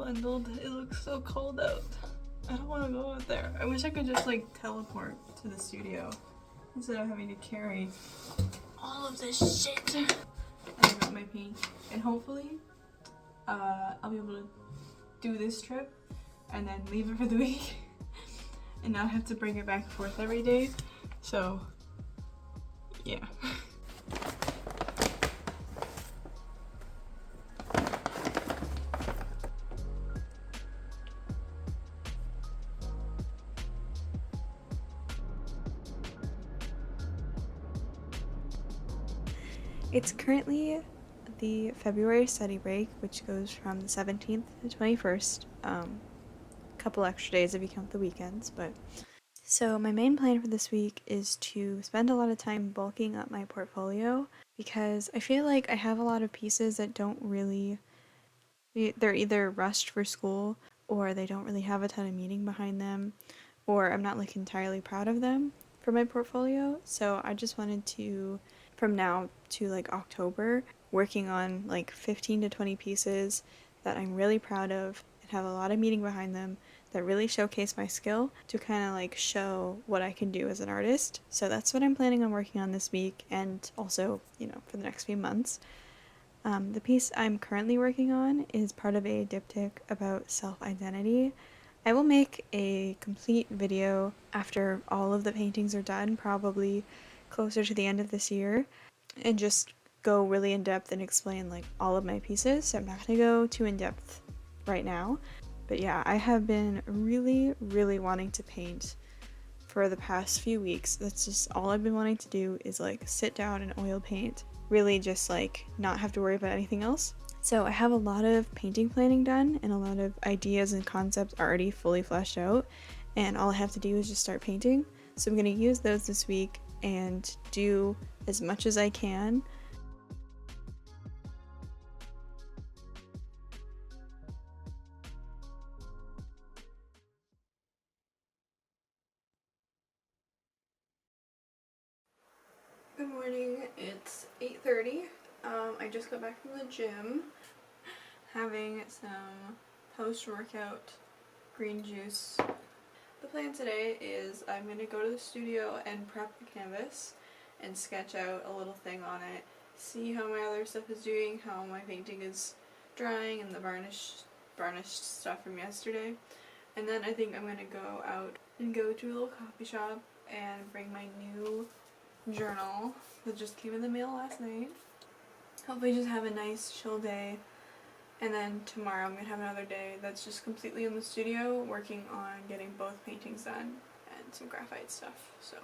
bundled. It looks so cold out. I don't want to go out there. I wish I could just like teleport to the studio instead of having to carry all of this shit. I got my paint, and hopefully I'll be able to do this trip and then leave it for the week and not have to bring it back and forth every day. So yeah. It's currently the February study break, which goes from the 17th to the 21st. A couple extra days if you count the weekends, but so my main plan for this week is to spend a lot of time bulking up my portfolio because I feel like I have a lot of pieces that don't really, they're either rushed for school or they don't really have a ton of meaning behind them, or I'm not like entirely proud of them for my portfolio. So I just wanted to, from now to like October, working on like 15 to 20 pieces that I'm really proud of and have a lot of meaning behind them that really showcase my skill to kind of like show what I can do as an artist. So that's what I'm planning on working on this week, and also, you know, for the next few months. The piece I'm currently working on is part of a diptych about self-identity. I will make a complete video after all of the paintings are done, probably closer to the end of this year, and just go really in depth and explain like all of my pieces. So I'm not going to go too in depth right now. But yeah, I have been really wanting to paint for the past few weeks. That's just all I've been wanting to do, is like sit down and oil paint. Really just like not have to worry about anything else. So I have a lot of painting planning done and a lot of ideas and concepts already fully fleshed out, and all I have to do is just start painting. So I'm going to use those this week and do as much as I can. Good morning, it's 8:30. I just got back from the gym, having some post-workout green juice. The plan today is I'm going to go to the studio and prep the canvas and sketch out a little thing on it, see how my other stuff is doing, how my painting is drying, and the varnished stuff from yesterday. And then I think I'm going to go out and go to a little coffee shop and bring my new journal that just came in the mail last night. Hopefully just have a nice chill day, and then tomorrow I'm gonna have another day that's just completely in the studio working on getting both paintings done and some graphite stuff. So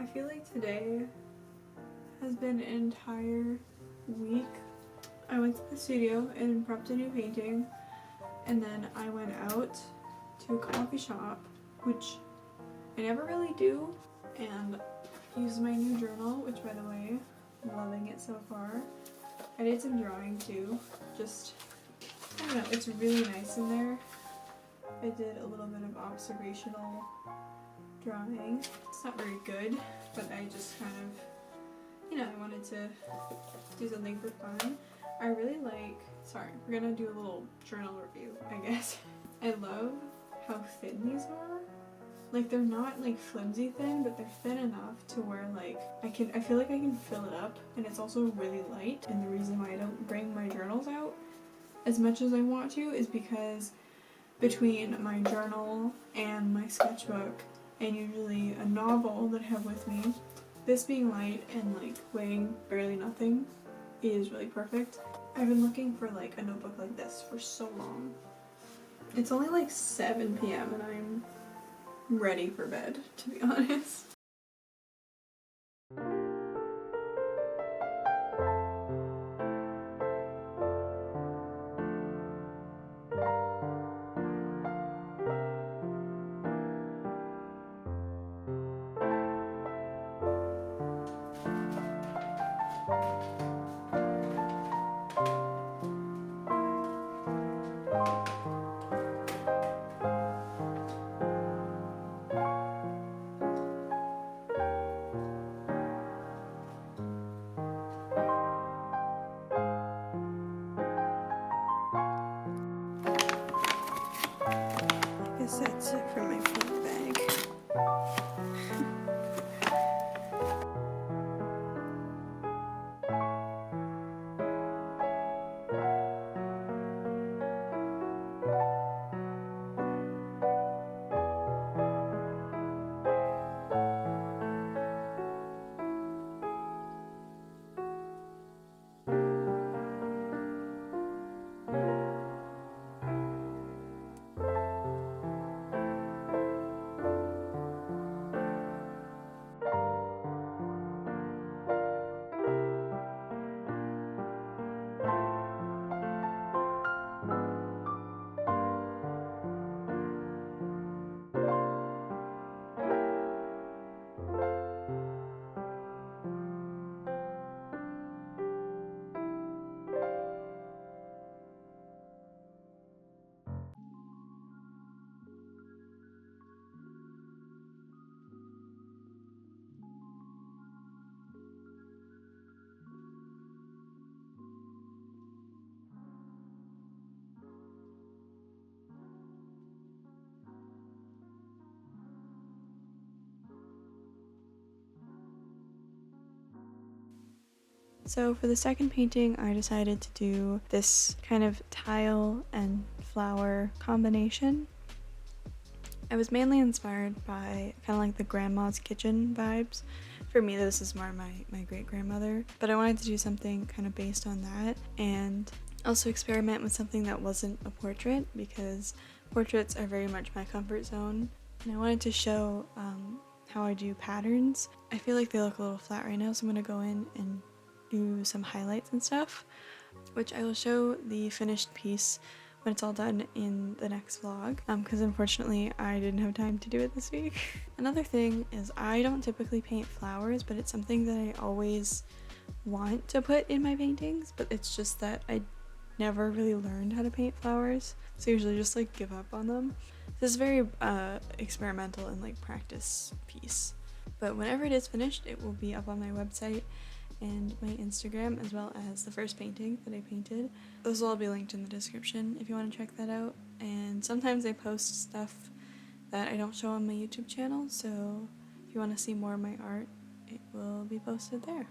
I feel like today has been an entire week. I went to the studio and prepped a new painting, and then I went out to a coffee shop, which I never really do, and used my new journal, which, by the way, I'm loving it so far. I did some drawing too, just, I don't know, it's really nice in there. I did a little bit of observational drawing. It's not very good, but I just kind of, you know, I wanted to do something for fun. I really like, sorry, we're gonna do a little journal review, I guess. I love how thin these are. Like, they're not like flimsy thin, but they're thin enough to where like I feel like I can fill it up, and it's also really light. And the reason why I don't bring my journals out as much as I want to is because between my journal and my sketchbook, and usually a novel that I have with me, this being light and like weighing barely nothing is really perfect. I've been looking for like a notebook like this for so long. It's only like 7 p.m. and I'm ready for bed, to be honest. I guess that's it for my paint bag. So for the second painting, I decided to do this kind of tile and flower combination. I was mainly inspired by kind of like the grandma's kitchen vibes. For me, this is more my great-grandmother, but I wanted to do something kind of based on that, and also experiment with something that wasn't a portrait, because portraits are very much my comfort zone, and I wanted to show how I do patterns. I feel like they look a little flat right now, so I'm going to go in and do some highlights and stuff, which I will show the finished piece when it's all done in the next vlog, because unfortunately I didn't have time to do it this week. Another thing is I don't typically paint flowers, but it's something that I always want to put in my paintings, but it's just that I never really learned how to paint flowers, so I usually just like give up on them. This is very experimental and like practice piece, but whenever it is finished, it will be up on my website and my Instagram, as well as the first painting that I painted. Those will all be linked in the description if you want to check that out. And sometimes I post stuff that I don't show on my YouTube channel, so if you want to see more of my art, it will be posted there.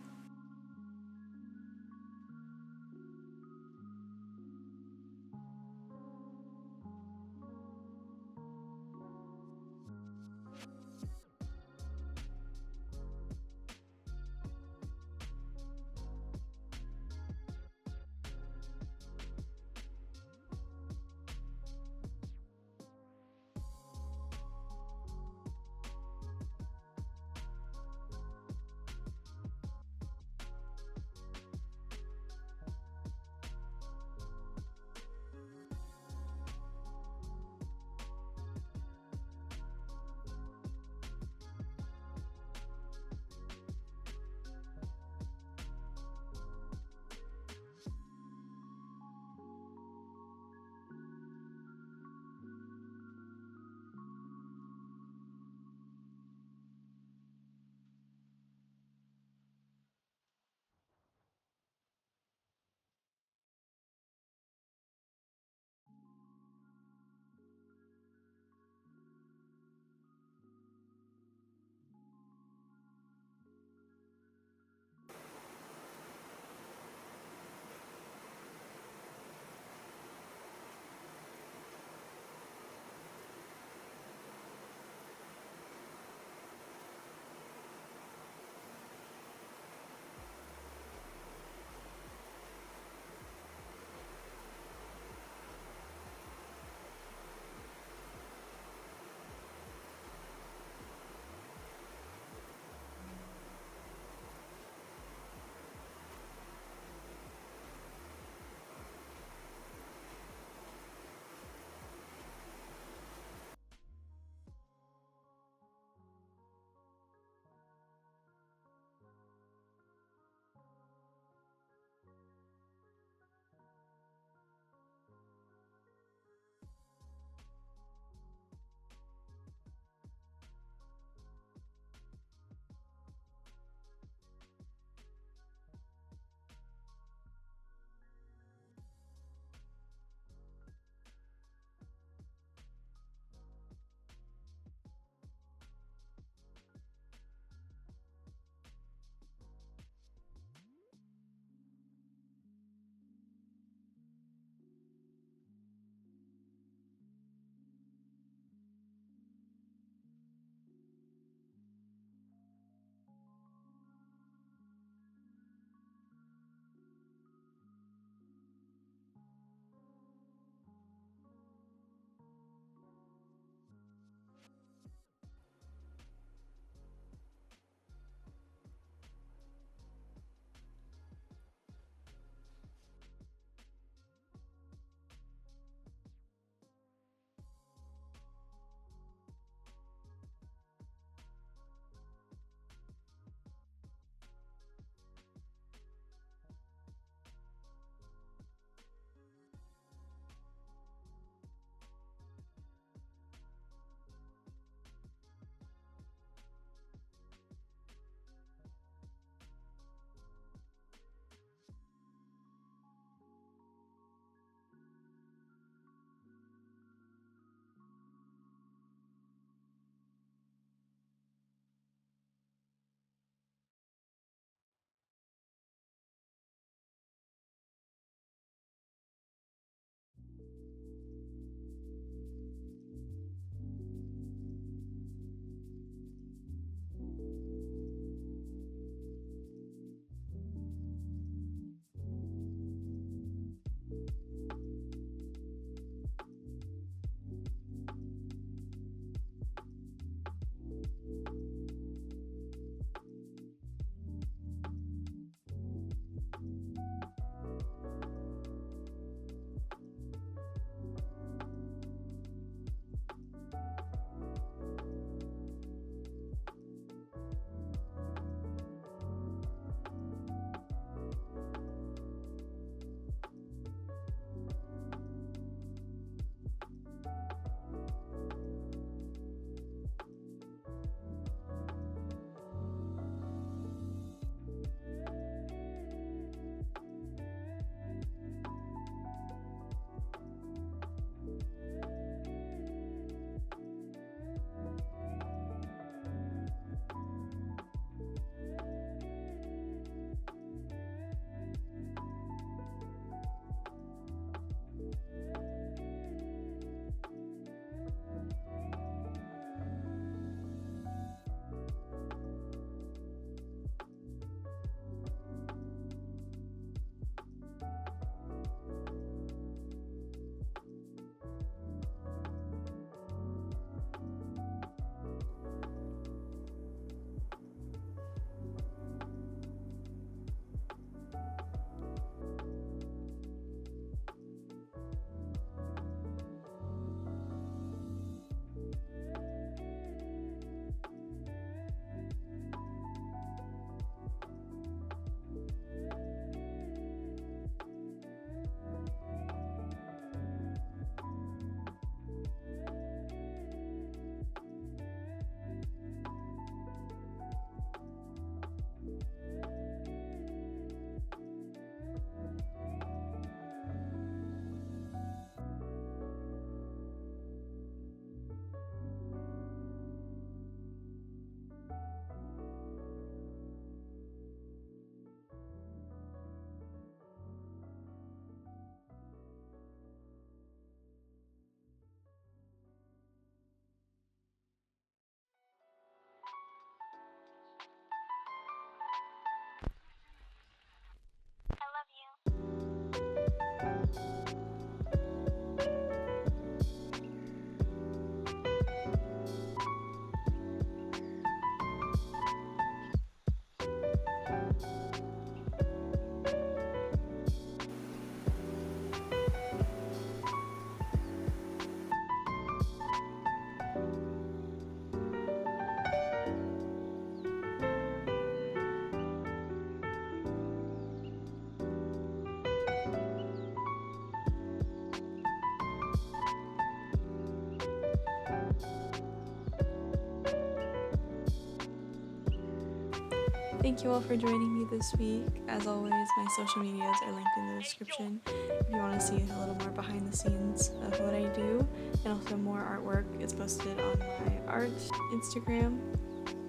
Thank you all for joining me this week. As always, my social medias are linked in the description if you want to see a little more behind the scenes of what I do, and also more artwork is posted on my art Instagram.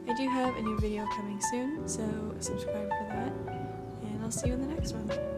I do have a new video coming soon, so subscribe for that, and I'll see you in the next one.